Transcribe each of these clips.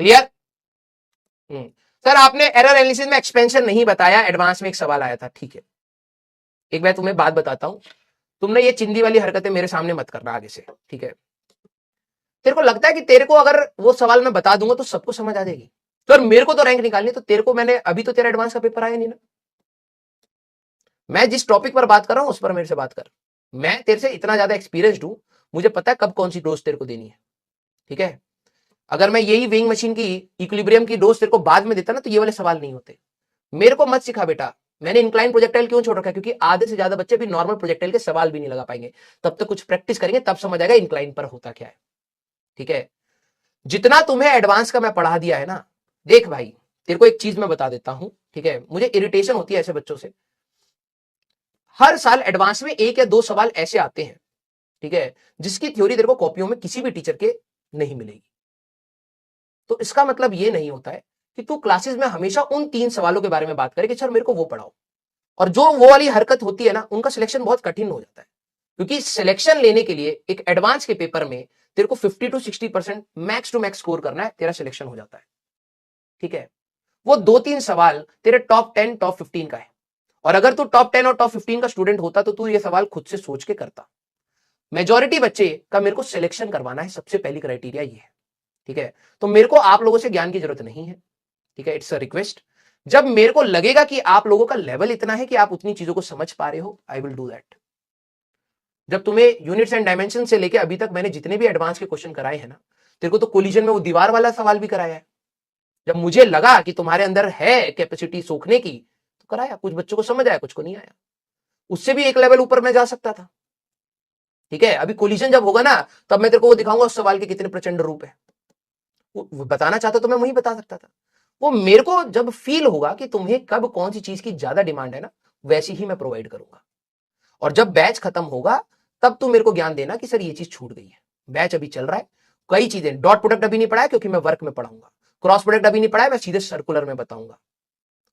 Clear? Sir आपने error analysis में expansion नहीं बताया, एडवांस में एक सवाल आया था। ठीक है, एक मैं तुम्हें बात बताता हूं, तुमने ये चिंदी वाली हरकतें मेरे सामने मत करना आगे से, ठीक है? तेरे को लगता है कि तेरे को अगर वो सवाल मैं बता दूंगा तो सबको समझ आ जाएगी? तो मेरे को तो रैंक निकालनी, तो तेरे को मैंने अभी तो तेरा एडवांस का पेपर आया नहीं ना। मैं जिस टॉपिक पर बात कर रहा हूं उस पर मेरे से बात कर। मैं तेरे से इतना ज्यादा एक्सपीरियंस्ड हूं, मुझे पता है कब कौन सी डोज तेरे को देनी है, ठीक है? अगर मैं यही वेइंग मशीन की इक्विलिब्रियम की डोज तेरे को बाद में देता ना तो ये वाले सवाल नहीं होते। मेरे को मत सिखा बेटा। मैंने इंक्लाइन प्रोजेक्टाइल क्यों छोड़ रखा है? क्योंकि आधे से ज्यादा बच्चे भी नॉर्मल प्रोजेक्टाइल के सवाल भी नहीं लगा पाएंगे। तब तक कुछ प्रैक्टिस करेंगे तब समझ आएगा इंक्लाइन पर होता क्या है, ठीक है? जितना तुम्हें एडवांस का मैं पढ़ा दिया है ना, देख भाई तेरे को एक चीज मैं बता देता हूं, ठीक है? मुझे इरिटेशन होती है ऐसे बच्चों से। हर साल एडवांस में एक या दो सवाल ऐसे आते हैं, ठीक है, जिसकी थ्योरी तेरे को कॉपियों में किसी भी टीचर के नहीं मिलेगी। तो इसका मतलब ये नहीं होता है कि तू क्लासेस में हमेशा उन 3 सवालों के बारे में बात करे कि सर मेरे को वो पढ़ाओ। और जो वो वाली हरकत होती है ना, उनका सिलेक्शन बहुत कठिन हो जाता है। क्योंकि सिलेक्शन लेने के लिए एक एडवांस के पेपर में तेरे को 50 to 60% max to max score करना है, तेरा सिलेक्शन हो जाता है, ठीक है? वो 2-3 सवाल तेरे टॉप 10 टॉप 15 का है। और अगर तू टॉप 10 और टॉप 15 का स्टूडेंट होता तो तू ये सवाल खुद से सोच के करता। मेजॉरिटी बच्चे का मेरे को सिलेक्शन करवाना है, सबसे पहली क्राइटेरिया ये है, ठीक है? तो मेरे को आप लोगों से ज्ञान की जरूरत नहीं है, ठीक है? It's a request. जब मेरे को लगेगा कि आप लोगों का लेवल इतना है कि आप उतनी चीजों को समझ पा रहे हो, आई विल डू दैट। जब तुम्हें यूनिट्स एंड डायमेंशन से लेके अभी तक मैंने जितने भी एडवांस के क्वेश्चन कराए हैं ना, तेरे को तो कोलिजन में वो दीवार वाला सवाल भी कराया है। जब मुझे लगा कि तुम्हारे अंदर है कैपेसिटी सोखने की तो कराया। कुछ बच्चों को समझ आया, कुछ को नहीं आया। उससे भी एक लेवल ऊपर मैं जा सकता था, ठीक है? अभी कोलिजन जब होगा ना, तब मैं तेरे को वो दिखाऊंगा उस सवाल के कितने प्रचंड रूप है। वो बताना चाहता तो मैं वही बता सकता था। वो मेरे को जब फील होगा कि तुम्हें कब कौन सी चीज की ज्यादा डिमांड है ना, वैसी ही मैं प्रोवाइड करूंगा। और जब बैच खत्म होगा तब तुम मेरे को ज्ञान देना कि सर ये चीज छूट गई है। बैच अभी चल रहा है, कई चीजें, डॉट प्रोडक्ट अभी नहीं पढ़ा है क्योंकि मैं वर्क में पढ़ाऊंगा। क्रॉस प्रोडक्ट अभी नहीं पढ़ा है, मैं सीधे सर्कुलर में बताऊंगा।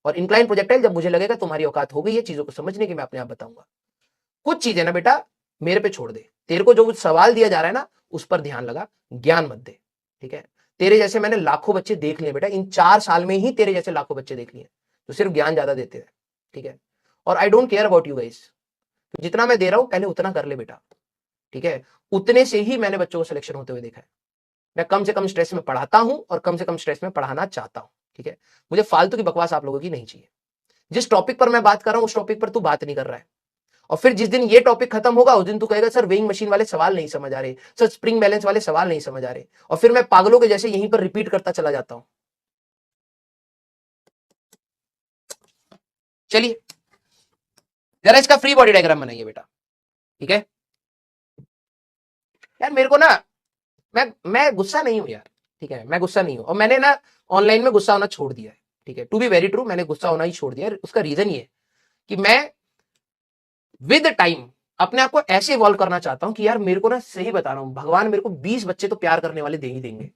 और इंक्लाइन प्रोजेक्टाइल जब मुझे लगेगा तुम्हारी औकात हो गई है चीजों को समझने की, मैं अपने आप बताऊंगा। कुछ चीजें ना बेटा मेरे पे छोड़ दे। तेरे को जो सवाल दिया जा रहा है ना उस पर ध्यान लगा, ज्ञान मत दे, ठीक है? तेरे जैसे मैंने लाखों बच्चे देख लिए बेटा, इन 4 साल में ही तेरे जैसे लाखों बच्चे देख लिए तो सिर्फ ज्ञान ज्यादा देते हैं, ठीक है? और I don't care about you guys. जितना मैं दे रहा हूं पहले उतना कर ले बेटा, ठीक है? उतने से ही मैंने बच्चों को सिलेक्शन होते हुए देखा है। मैं कम से कम स्ट्रेस में पढ़ाता हूं और कम से कम स्ट्रेस में पढ़ाना चाहता हूं, ठीक है? मुझे फालतू की बकवास आप लोगों की नहीं चाहिए। जिस टॉपिक पर मैं बात कर रहा हूं उस टॉपिक पर तू बात नहीं कर रहा है। और फिर जिस दिन ये टॉपिक खत्म होगा उस दिन तू कहेगा सर वेइंग मशीन वाले सवाल नहीं समझ आ रहे, सर स्प्रिंग बैलेंस वाले सवाल नहीं समझ आ रहे। और फिर मैं पागलों के जैसे यहीं पर रिपीट करता चला जाता हूं। चलिए जरा इसका फ्री बॉडी डायग्राम बनाइए बेटा, ठीक है? यार मेरे को ना, मैं गुस्सा नहीं हूं यार, ठीक है? मैं गुस्सा नहीं हूं। और मैंने ना ऑनलाइन में गुस्सा होना छोड़ दिया है, ठीक है? टू बी वेरी ट्रू, मैंने गुस्सा होना ही छोड़ दिया है। उसका रीजन ये है कि मैं विद टाइम अपने आप को ऐसे इवॉल्व करना चाहता हूं कि यार मेरे को ना, सही बता रहा हूं, भगवान मेरे को 20 बच्चे तो प्यार करने वाले दे ही देंगे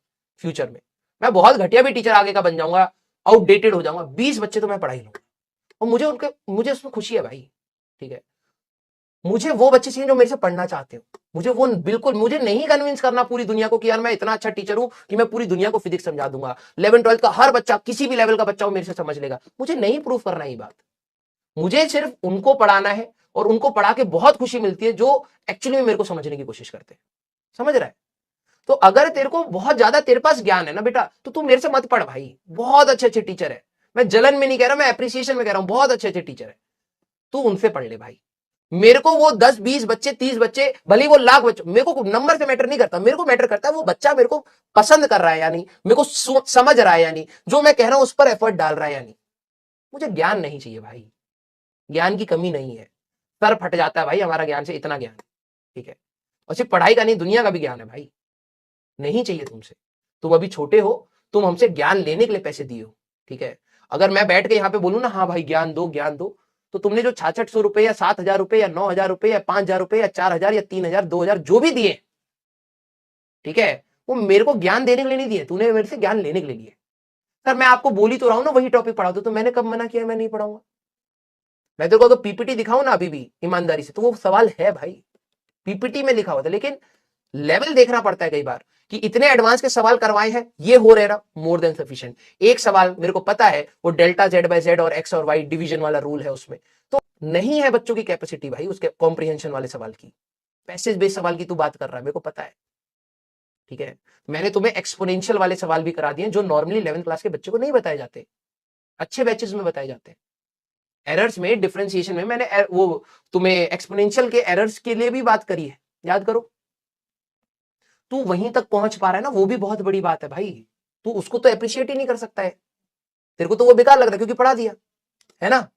फ्यूचर में। मैं बहुत घटिया भी टीचर आगे का बन जाऊंगा, आउटडेटेड हो जाऊंगा, 20 बच्चे तो मैं पढ़ा ही लूंगा। और मुझे उसमें खुशी है भाई, ठीक है? मुझे वो बच्चे चाहिए जो मेरे से पढ़ना चाहते हो। मुझे वो बिल्कुल, मुझे नहीं कन्विंस करना पूरी दुनिया को कि यार मैं इतना अच्छा टीचर हूं कि मैं पूरी दुनिया को फिजिक्स समझा दूंगा। 11th-12th का हर बच्चा, किसी भी लेवल का बच्चा हो, मेरे से समझ लेगा। मुझे नहीं प्रूव करना ये बात। मुझे सिर्फ उनको पढ़ाना है और उनको पढ़ा के बहुत खुशी मिलती है जो एक्चुअली में मेरे को समझने की कोशिश करते हैं। समझ रहा है? तो अगर तेरे को बहुत ज्यादा तेरे पास ज्ञान है ना बेटा, तो तू मेरे से मत पढ़ भाई। बहुत अच्छे अच्छे टीचर है, मैं जलन में नहीं कह रहा, मैं एप्रिसिएशन में कह रहा हूं, बहुत अच्छे अच्छे टीचर है। तू उनसे पढ़ ले भाई। मेरे को वो 10-20 बच्चे, 30 बच्चे, भले वो लाख बच्चे, मेरे को नंबर से मैटर नहीं करता। मेरे को मैटर करता है वो बच्चा मेरे को पसंद कर रहा है या नहीं, मेरे को समझ रहा है या नहीं, जो मैं कह रहा हूं उस पर एफर्ट डाल रहा है या नहीं। मुझे ज्ञान नहीं चाहिए भाई, ज्ञान की कमी नहीं है। सर फट जाता है भाई हमारा ज्ञान से, इतना ज्ञान, ठीक है? और सिर्फ पढ़ाई का नहीं, दुनिया का भी ज्ञान है भाई। नहीं चाहिए तुमसे। तुम अभी छोटे हो, तुम हमसे ज्ञान लेने के लिए पैसे दिए हो, ठीक है? अगर मैं बैठ के यहाँ पे बोलूं ना हाँ भाई ज्ञान दो ज्ञान दो, तो तुमने जो 6600 रुपए या 7000 रुपए या 9000 रुपए या 5000 रुपए या 4000 या 3000 2000 जो भी दिए, ठीक है, वो मेरे को ज्ञान देने के लिए नहीं दिए, तूने मेरे से ज्ञान लेने के लिए लिए। सर मैं आपको बोली तो रहा हूं ना वही टॉपिक पढ़ा दो, तो मैंने कब मना किया मैं नहीं पढ़ाऊंगा? मैं तेरे को अगर पीपीटी दिखाऊं ना अभी भी ईमानदारी से, तो वो सवाल है भाई, पीपीटी में लिखा हुआ था। लेकिन लेवल देखना पड़ता है कई बार कि इतने एडवांस के सवाल करवाए हैं, ये हो रहा मोर देन सफिशिएंट। एक सवाल मेरे को पता है वो डेल्टा जेड बाय जेड और एक्स और वाई डिवीजन वाला रूल है उसमें, तो नहीं है बच्चों की कैपेसिटी भाई उसके कॉम्प्रिहेंशन वाले सवाल की, पैसेज बेस्ड सवाल की तू बात कर रहा है, मेरे को पता है। ठीक है, मैंने तुम्हें एक्सपोनेंशियल वाले सवाल भी करा दिए जो नॉर्मली 11th क्लास के बच्चे को नहीं बताए जाते, अच्छे बैचेस में बताए जाते हैं। एरर्स में, डिफरेंशिएशन में मैंने वो तुम्हें एक्सपोनेंशियल के एरर्स के लिए भी बात करी है, याद करो। तू वहीं तक पहुंच पा रहा है ना, वो भी बहुत बड़ी बात है भाई। तू उसको तो अप्रिशिएट ही नहीं कर सकता है, तेरे को तो वो बेकार लग रहा है क्योंकि पढ़ा दिया है ना।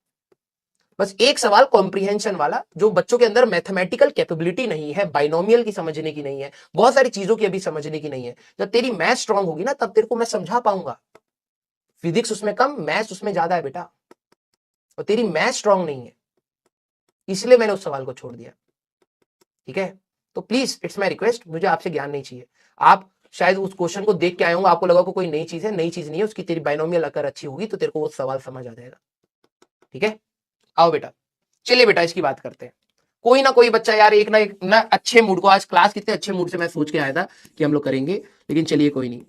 बस एक सवाल कॉम्प्रिहेंशन वाला जो बच्चों के अंदर मैथमेटिकल कैपेबिलिटी नहीं है, बाइनोमियल की समझने की नहीं है, बहुत सारी चीजों की अभी समझने की नहीं है। जब तेरी मैथ स्ट्रांग होगी ना तब तेरे को मैं समझा पाऊंगा। फिजिक्स उसमें कम, मैथ्स उसमें ज्यादा है बेटा, और तेरी मैथ स्ट्रांग नहीं है, इसलिए मैंने उस सवाल को छोड़ दिया। ठीक है, तो प्लीज इट्स माय रिक्वेस्ट, मुझे आपसे ज्ञान नहीं चाहिए। आप शायद उस क्वेश्चन को देख के आए होंगे, आपको लगा को कोई नई चीज है, नई चीज नहीं है, उसकी तेरी बाइनोमियल अगर अच्छी होगी तो तेरे को वो सवाल समझ आ जाएगा। ठीक है, आओ बेटा, चलिए बेटा इसकी बात करते हैं। कोई ना कोई बच्चा यार एक ना अच्छे मूड को, आज क्लास कितने अच्छे मूड से मैं सोच के आया था कि हम लोग करेंगे, लेकिन चलिए कोई नहीं।